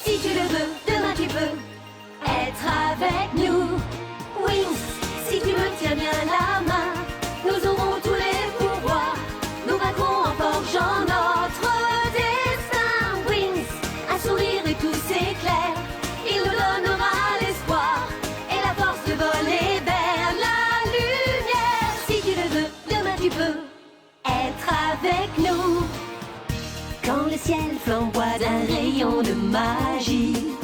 Si tu le veux, demain tu peux être avec nous. Wings, si tu me tiens bien la main, nous aurons tous les pouvoirs. Nous vaincrons en forgeant notre destin. Wings, un sourire et tout s'éclaire. Il nous donnera l'espoir et la force de voler vers la lumière. Si tu le veux, demain tu peux être avec nous. Quand le ciel flamboie d'un rayon de magie,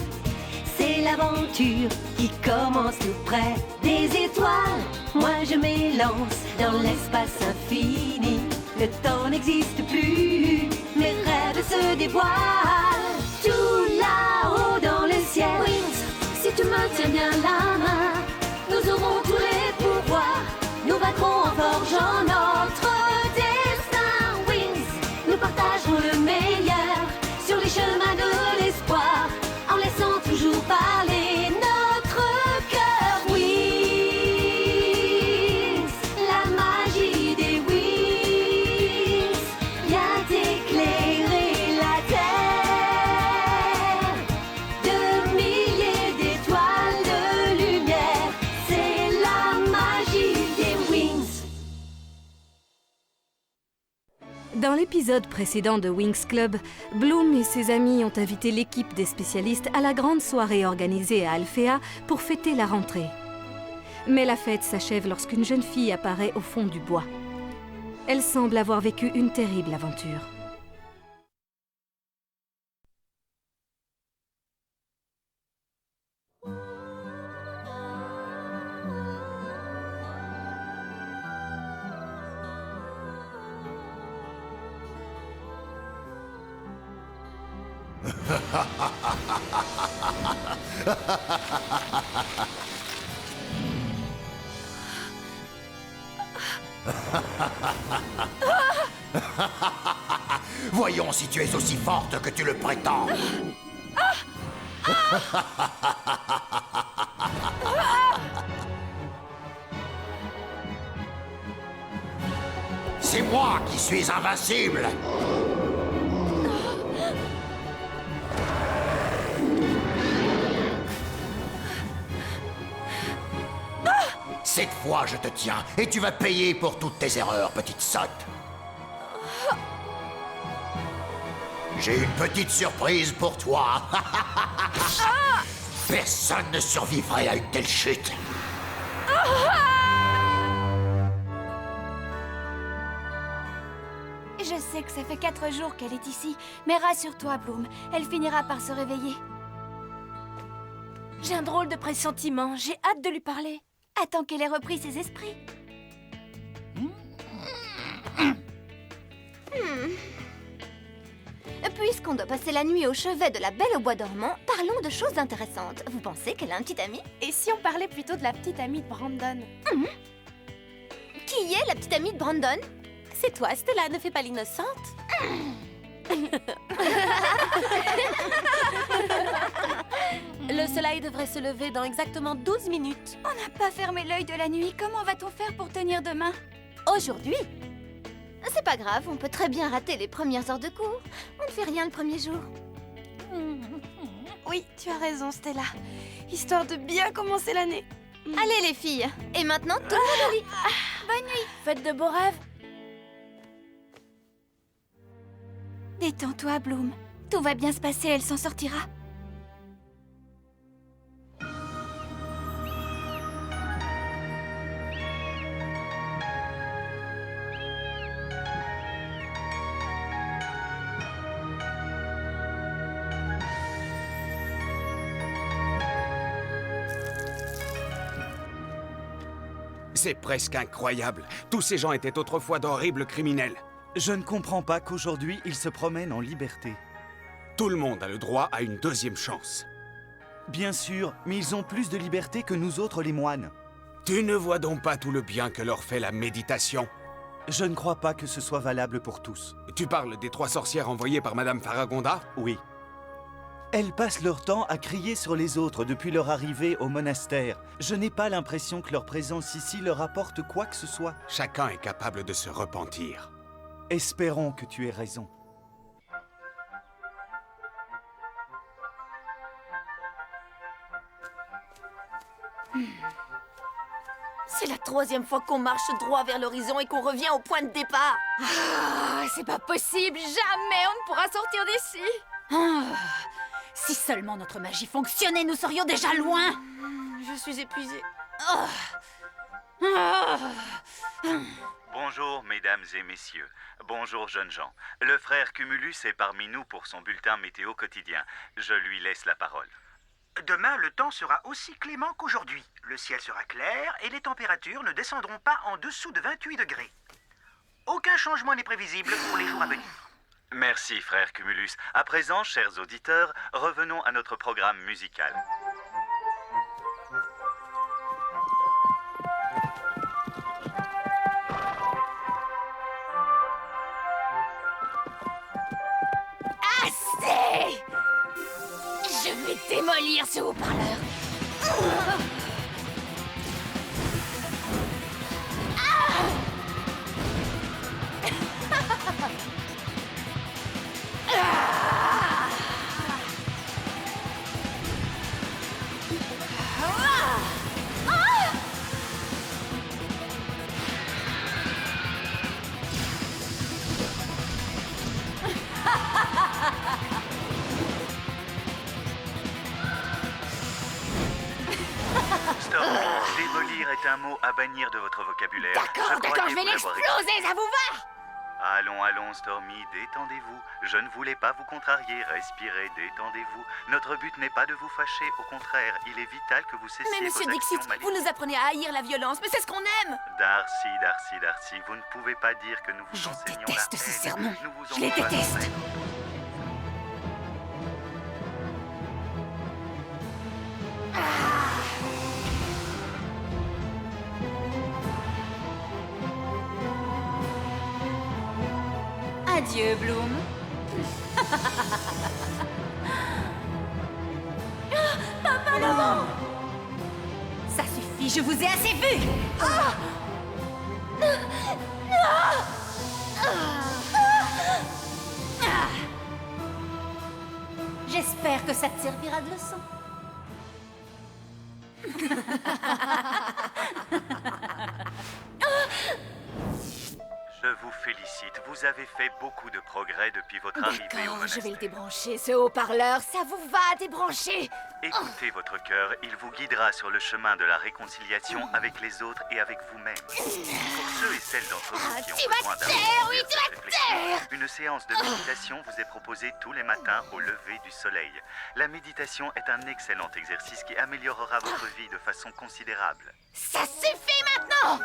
c'est l'aventure qui commence tout près des étoiles. Moi je m'élance dans l'espace infini. Le temps n'existe plus, mes rêves se dévoilent. Tout là-haut dans le ciel. Wings, si tu me tiens bien la main, nous aurons tous les pouvoirs. Nous vaincrons en forgeant notre destin. Wings, nous partagerons le meilleur sur les chemins de l'espoir, en laissant toujours parler notre cœur. Wings, la magie des wings vient éclairer la terre. De milliers d'étoiles de lumière, c'est la magie des wings. Dans l'épisode précédent de Wings Club, Bloom et ses amis ont invité l'équipe des spécialistes à la grande soirée organisée à Alphea pour fêter la rentrée. Mais la fête s'achève lorsqu'une jeune fille apparaît au fond du bois. Elle semble avoir vécu une terrible aventure. Voyons si tu es aussi forte que tu le prétends. C'est moi qui suis invincible. Cette fois, je te tiens, et tu vas payer pour toutes tes erreurs, petite sotte. J'ai une petite surprise pour toi. Personne ne survivrait à une telle chute. Je sais que ça fait 4 jours qu'elle est ici, mais rassure-toi, Bloom, elle finira par se réveiller. J'ai un drôle de pressentiment, j'ai hâte de lui parler. Attends qu'elle ait repris ses esprits. Puisqu'on doit passer la nuit au chevet de la Belle au Bois dormant, parlons de choses intéressantes. Vous pensez qu'elle a un petit ami? Et si on parlait plutôt de la petite amie de Brandon? Qui est la petite amie de Brandon? C'est toi, Stella, ne fais pas l'innocente. Le soleil devrait se lever dans exactement 12 minutes. On n'a pas fermé l'œil de la nuit, comment va-t-on faire pour tenir demain? Aujourd'hui? C'est pas grave, on peut très bien rater les premières heures de cours. On ne fait rien le premier jour. Oui, tu as raison, Stella. Histoire de bien commencer l'année. Allez les filles, et maintenant tout le monde au lit. Bonne nuit. Faites de beaux rêves. Détends-toi, Bloom. Tout va bien se passer, elle s'en sortira. C'est presque incroyable. Tous ces gens étaient autrefois d'horribles criminels. Je ne comprends pas qu'aujourd'hui, ils se promènent en liberté. Tout le monde a le droit à une deuxième chance. Bien sûr, mais ils ont plus de liberté que nous autres les moines. Tu ne vois donc pas tout le bien que leur fait la méditation? Je ne crois pas que ce soit valable pour tous. Tu parles des 3 sorcières envoyées par Madame Faragonda? Oui. Elles passent leur temps à crier sur les autres depuis leur arrivée au monastère. Je n'ai pas l'impression que leur présence ici leur apporte quoi que ce soit. Chacun est capable de se repentir. Espérons que tu aies raison. C'est la 3e fois qu'on marche droit vers l'horizon et qu'on revient au point de départ. Ah, c'est pas possible, jamais on ne pourra sortir d'ici. Ah, si seulement notre magie fonctionnait, nous serions déjà loin. Je suis épuisée. Bonjour, mesdames et messieurs. Bonjour, jeunes gens. Le frère Cumulus est parmi nous pour son bulletin météo quotidien. Je lui laisse la parole. Demain, le temps sera aussi clément qu'aujourd'hui. Le ciel sera clair et les températures ne descendront pas en dessous de 28 degrés. Aucun changement n'est prévisible pour les jours à venir. Merci, frère Cumulus. À présent, chers auditeurs, revenons à notre programme musical. Assez! Je vais démolir ce haut-parleur. Démolir est un mot à bannir de votre vocabulaire. D'accord, je vais l'exploser, ça vous va? Allons, Stormy, détendez-vous. Je ne voulais pas vous contrarier. Respirez, détendez-vous. Notre but n'est pas de vous fâcher. Au contraire, il est vital que vous cessiez Mais monsieur vos actions Dixit, malicieuses. vous nous apprenez à haïr la violence, mais c'est ce qu'on aime. Darcy, vous ne pouvez pas dire que nous vous Je enseignons déteste la ces haine. sermons. Nous vous Je les encourageons déteste. Adieu, Bloom. Papa, non! Ça suffit, je vous ai assez vu! J'espère que ça te servira de leçon. Je vous félicite. Vous avez fait beaucoup de progrès depuis votre arrivée au D'accord, je monastère. vais le débrancher, ce haut-parleur. Ça vous va, débrancher? Écoutez votre cœur, il vous guidera sur le chemin de la réconciliation avec les autres et avec vous-même. Pour ceux et celles d'entre vous qui ont tu vas besoin te d'un taire, moment oui, de tu vas te réflexion, taire. une séance de méditation vous est proposée tous les matins au lever du soleil. La méditation est un excellent exercice qui améliorera votre vie de façon considérable. Ça suffit maintenant!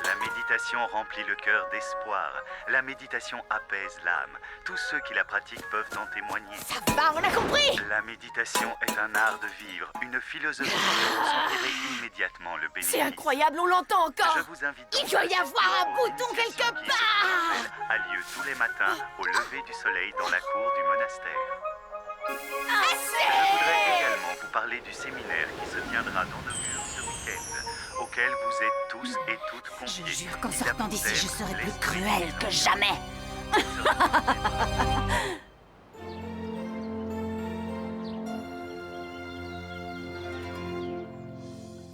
La méditation remplit le cœur d'espoir. La méditation apaise l'âme. Tous ceux qui la pratiquent peuvent en témoigner. Ça va, on a compris! La méditation est un art de vivre, une philosophie dont vous sentirez immédiatement le bénéfice. C'est incroyable, on l'entend encore. Je vous invite donc Il doit y à avoir un suivre bouton l'initiation quelque qui, je vous le rappelle, a lieu tous les matins au lever du soleil dans la cour du monastère. Je voudrais également vous parler du séminaire qui se tiendra dans nos murs ce week-end, auquel vous êtes tous et toutes Je conviés. jure qu'en Il sortant a pour d'ici, je thème serai plus l'esprit cruelle des que gens. jamais.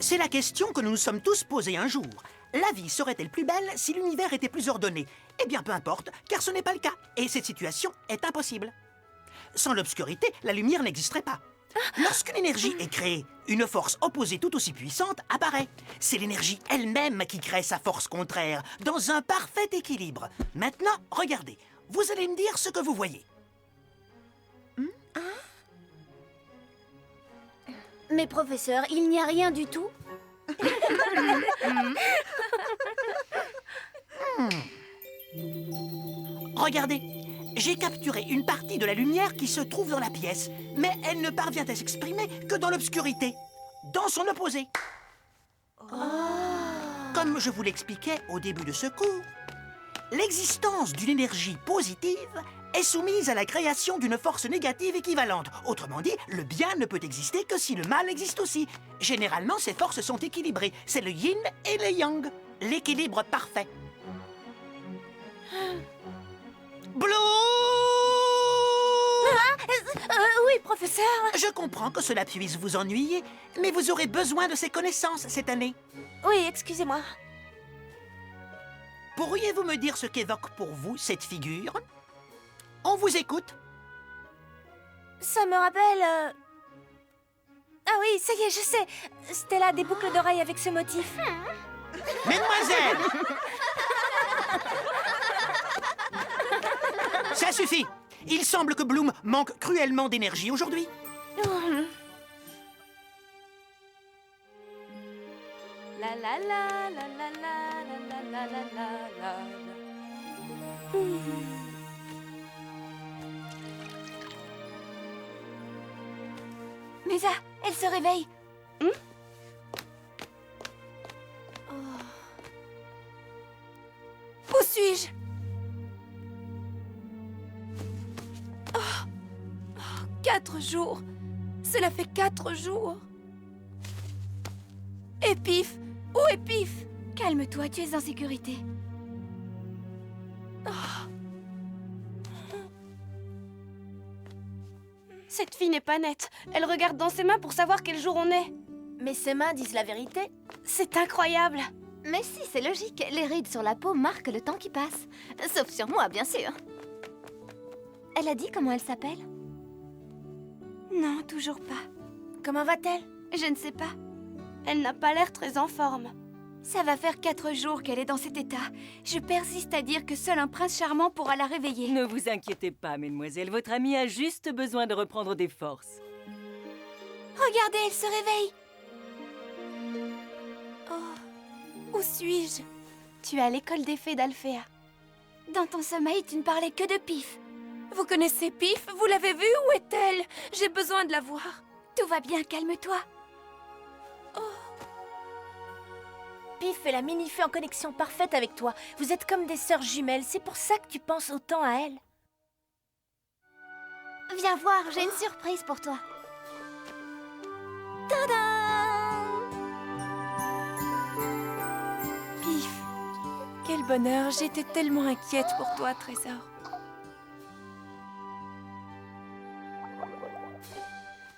C'est la question que nous nous sommes tous posée un jour. La vie serait-elle plus belle si l'univers était plus ordonné? Eh bien, peu importe, car ce n'est pas le cas. Et cette situation est impossible. Sans l'obscurité, la lumière n'existerait pas. Lorsqu'une énergie est créée, une force opposée tout aussi puissante apparaît. C'est l'énergie elle-même qui crée sa force contraire, dans un parfait équilibre. Maintenant, regardez. Vous allez me dire ce que vous voyez. Mais professeur, il n'y a rien du tout. Regardez, j'ai capturé une partie de la lumière qui se trouve dans la pièce, mais elle ne parvient à s'exprimer que dans l'obscurité, dans son opposé. Comme je vous l'expliquais au début de ce cours, l'existence d'une énergie positive est soumise à la création d'une force négative équivalente. Autrement dit, le bien ne peut exister que si le mal existe aussi. Généralement, ces forces sont équilibrées. C'est le yin et le yang, l'équilibre parfait. Blue! Oui, Oui, professeur. Je comprends que cela puisse vous ennuyer, mais vous aurez besoin de ces connaissances cette année. Oui, excusez-moi. Pourriez-vous me dire ce qu'évoque pour vous cette figure? On vous écoute. Ça me rappelle... Ah oui, ça y est, je sais. Stella a des boucles d'oreilles avec ce motif. Mesdemoiselles! Ça suffit! Il semble que Bloom manque cruellement d'énergie aujourd'hui. La la la la la la la la la la. Musa, elle se réveille. Où suis-je? 4 jours. Cela fait 4 jours. Épiphe! Où est Pif? Calme-toi, tu es en sécurité. Cette fille n'est pas nette. Elle regarde dans ses mains pour savoir quel jour on est. Mais ses mains disent la vérité. C'est incroyable. Mais si, c'est logique. Les rides sur la peau marquent le temps qui passe. Sauf sur moi, bien sûr. Elle a dit comment elle s'appelle? Non, toujours pas. Comment va-t-elle? Je ne sais pas. Elle n'a pas l'air très en forme. Ça va faire 4 jours qu'elle est dans cet état. Je persiste à dire que seul un prince charmant pourra la réveiller. Ne vous inquiétez pas, mesdemoiselles. Votre amie a juste besoin de reprendre des forces. Regardez, elle se réveille. Où suis-je? Tu es à l'école des fées d'Alfea. Dans ton sommeil, tu ne parlais que de Pif. Vous connaissez Pif? Vous l'avez vue? Où est-elle? J'ai besoin de la voir. Tout va bien, calme-toi. Pif est la mini-fée en connexion parfaite avec toi. Vous êtes comme des sœurs jumelles, c'est pour ça que tu penses autant à elle. Viens voir, j'ai une surprise pour toi. Tadam! Pif, quel bonheur, j'étais tellement inquiète pour toi, trésor.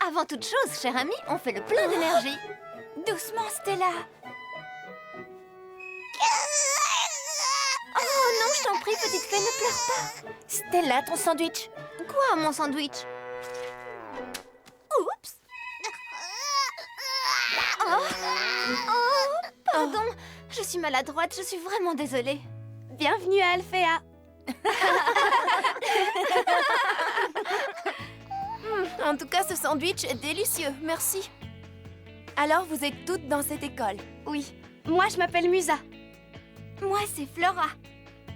Avant toute chose, cher ami, on fait le plein d'énergie. Doucement, Stella. Oh non, je t'en prie, petite fée, ne pleure pas. Stella, ton sandwich. Quoi, mon sandwich? Oups. Pardon, je suis maladroite, je suis vraiment désolée. Bienvenue à Alfea. En tout cas, ce sandwich est délicieux, merci. Alors, vous êtes toutes dans cette école? Oui. Moi, je m'appelle Musa. Moi, c'est Flora.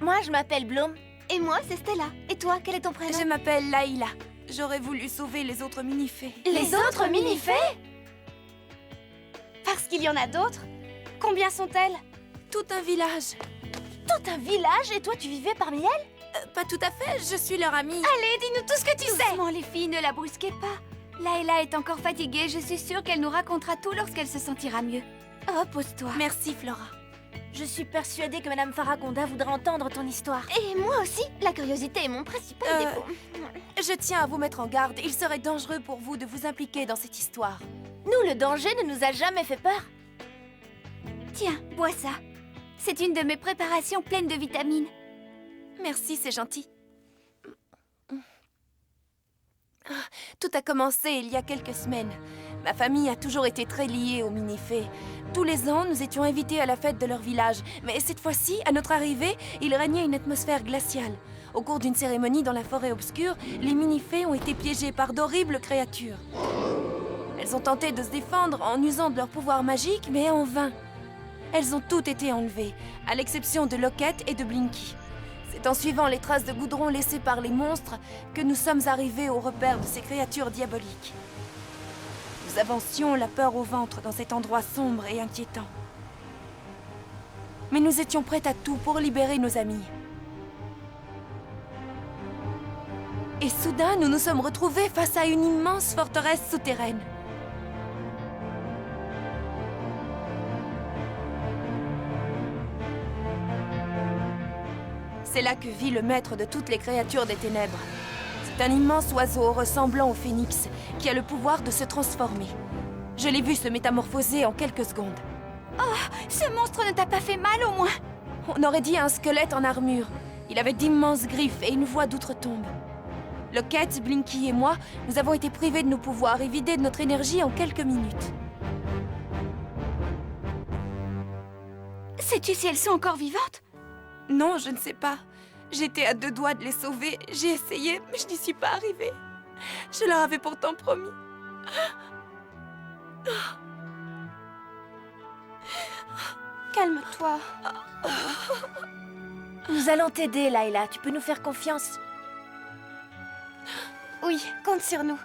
Moi, je m'appelle Bloom. Et moi, c'est Stella. Et toi, quel est ton prénom? Je m'appelle Laïla. J'aurais voulu sauver les autres mini-fées. Les autres mini-fées? Parce qu'il y en a d'autres. Combien sont-elles? Tout un village. Tout un village? Et toi, tu vivais parmi elles? Pas tout à fait, je suis leur amie. Allez, dis-nous tout ce que tu sais. Doucement, les filles, ne la brusquez pas. Laïla est encore fatiguée, je suis sûre qu'elle nous racontera tout lorsqu'elle se sentira mieux. Repose-toi. Merci, Flora. Je suis persuadée que Madame Faragonda voudra entendre ton histoire. Et moi aussi, la curiosité est mon principal défaut. Je tiens à vous mettre en garde, il serait dangereux pour vous de vous impliquer dans cette histoire. Nous, le danger ne nous a jamais fait peur. Tiens, bois ça. C'est une de mes préparations pleines de vitamines. Merci, c'est gentil. Tout a commencé il y a quelques semaines. Ma famille a toujours été très liée aux mini-fées. Tous les ans, nous étions invités à la fête de leur village. Mais cette fois-ci, à notre arrivée, il régnait une atmosphère glaciale. Au cours d'une cérémonie dans la forêt obscure, les mini-fées ont été piégées par d'horribles créatures. Elles ont tenté de se défendre en usant de leur pouvoir magique, mais en vain. Elles ont toutes été enlevées, à l'exception de Locket et de Blinky. C'est en suivant les traces de goudron laissées par les monstres que nous sommes arrivés au repère de ces créatures diaboliques. Nous avancions la peur au ventre dans cet endroit sombre et inquiétant. Mais nous étions prêtes à tout pour libérer nos amis. Et soudain, nous nous sommes retrouvés face à une immense forteresse souterraine. C'est là que vit le maître de toutes les créatures des ténèbres. C'est un immense oiseau ressemblant au phénix qui a le pouvoir de se transformer. Je l'ai vu se métamorphoser en quelques secondes. Oh, ce monstre ne t'a pas fait mal au moins? On aurait dit un squelette en armure. Il avait d'immenses griffes et une voix d'outre-tombe. Lockett, Blinky et moi, nous avons été privés de nos pouvoirs et vidés de notre énergie en quelques minutes. Sais-tu si elles sont encore vivantes? Non, je ne sais pas. J'étais à 2 doigts de les sauver. J'ai essayé, mais je n'y suis pas arrivée. Je leur avais pourtant promis. Calme-toi. Nous allons t'aider, Layla. Tu peux nous faire confiance. Oui, compte sur nous.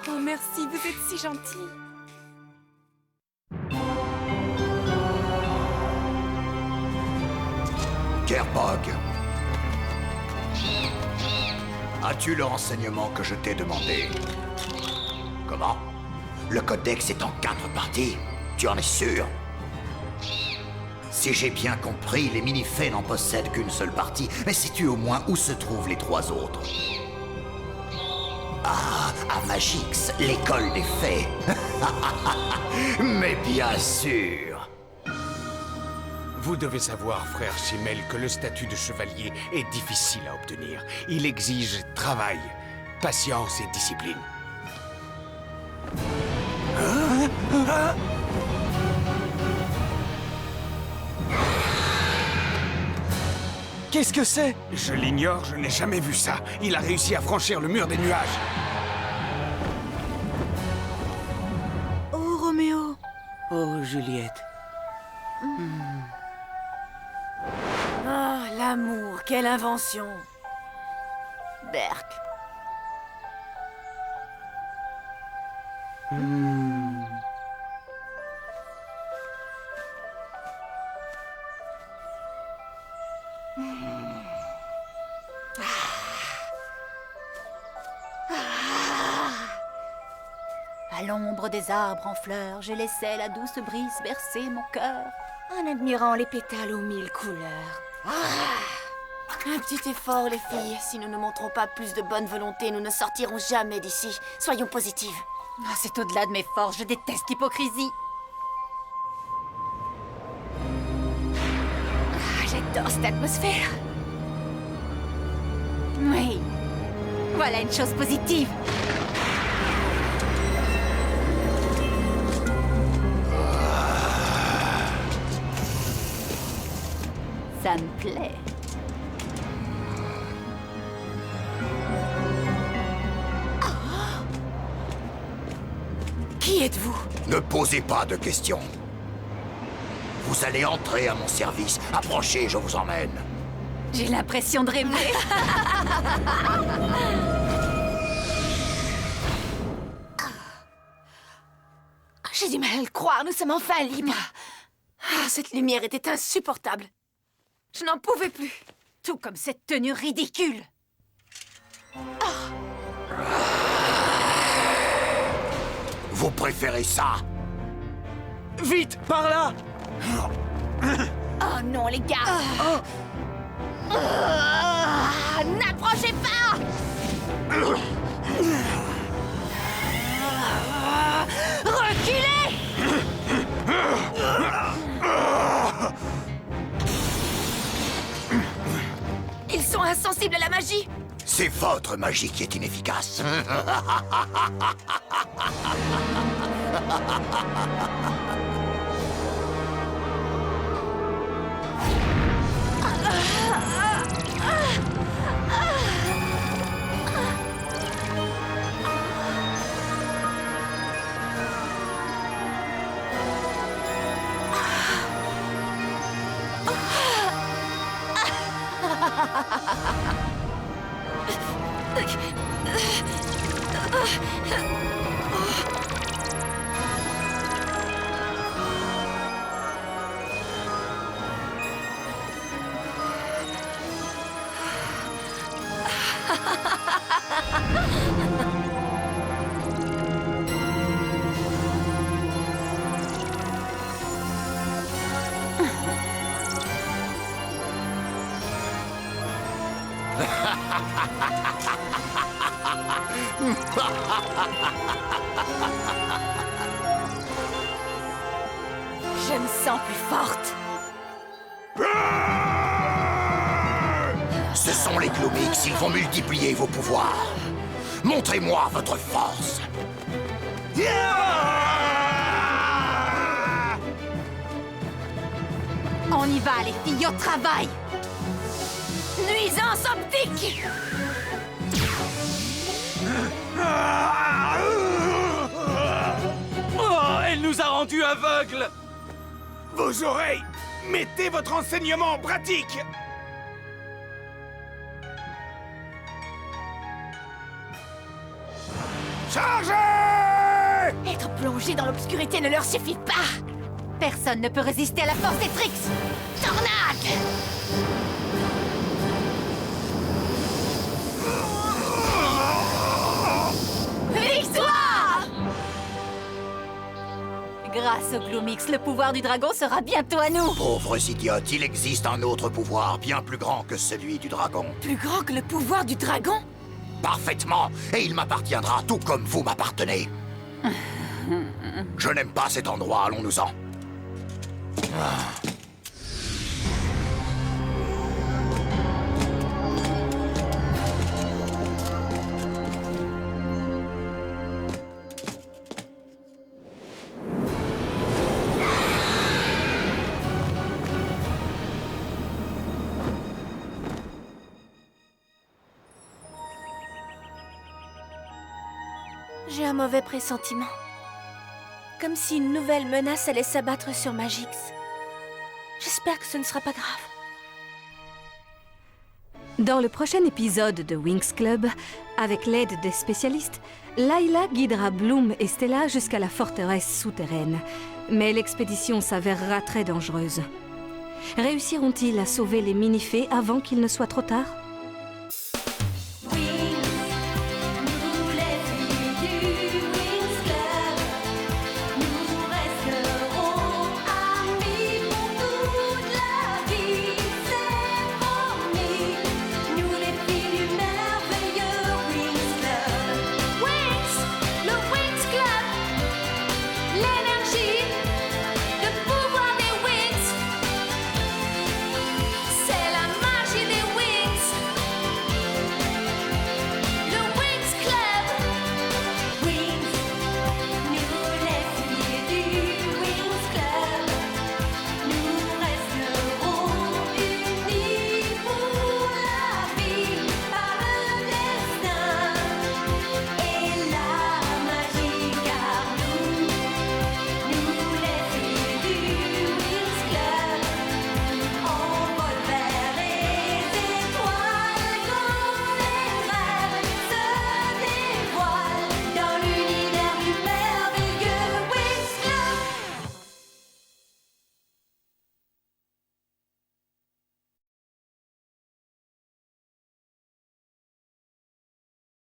Oh, merci, vous êtes si gentils. Kerbog, as-tu le renseignement que je t'ai demandé? Comment? Le codex est en 4 parties? Tu en es sûr? Si j'ai bien compris, les mini-fées n'en possèdent qu'une seule partie. Mais sais-tu au moins où se trouvent les 3 autres? Ah, à Magix, l'école des fées. Mais bien sûr. Vous devez savoir, frère Chimel, que le statut de chevalier est difficile à obtenir. Il exige travail, patience et discipline. Qu'est-ce que c'est? Je l'ignore, je n'ai jamais vu ça. Il a réussi à franchir le mur des nuages. Oh, Roméo. Oh, Juliette. Ah, l'amour, quelle invention. Berk. À l'ombre des arbres en fleurs, je laissais la douce brise bercer mon cœur. En admirant les pétales aux 1000 couleurs. Un petit effort, les filles. Si nous ne montrons pas plus de bonne volonté, nous ne sortirons jamais d'ici. Soyons positives. Ah, c'est au-delà de mes forces. Je déteste l'hypocrisie. Ah, j'adore cette atmosphère. Oui. Voilà une chose positive. Ça me plaît. Qui êtes-vous? Ne posez pas de questions. Vous allez entrer à mon service. Approchez, je vous emmène. J'ai l'impression de rêver. J'ai du mal à le croire, nous sommes enfin libres. Ah, cette lumière était insupportable. Je n'en pouvais plus. Tout comme cette tenue ridicule. Vous préférez ça? Vite, par là! Oh non, les gars. N'approchez pas. Reculez. Ils sont insensibles à la magie. C'est votre magie qui est inefficace. Je me sens plus forte. Ce sont les Gloomix, ils vont multiplier vos pouvoirs. Montrez-moi votre force. On y va, les filles, au travail. Nuisance optique. Oh, elle nous a rendus aveugles! Vos oreilles! Mettez votre enseignement en pratique! Chargez! Être plongé dans l'obscurité ne leur suffit pas. Personne ne peut résister à la force des Trix. Tornade! Victoire! Grâce au Gloomix, le pouvoir du dragon sera bientôt à nous. Pauvres idiotes, il existe un autre pouvoir bien plus grand que celui du dragon. Plus grand que le pouvoir du dragon? Parfaitement, et il m'appartiendra tout comme vous m'appartenez. Je n'aime pas cet endroit, allons-nous-en. J'ai un mauvais pressentiment. Comme si une nouvelle menace allait s'abattre sur Magix. J'espère que ce ne sera pas grave. Dans le prochain épisode de Winx Club, avec l'aide des spécialistes, Layla guidera Bloom et Stella jusqu'à la forteresse souterraine. Mais l'expédition s'avérera très dangereuse. Réussiront-ils à sauver les Minifées avant qu'il ne soit trop tard ?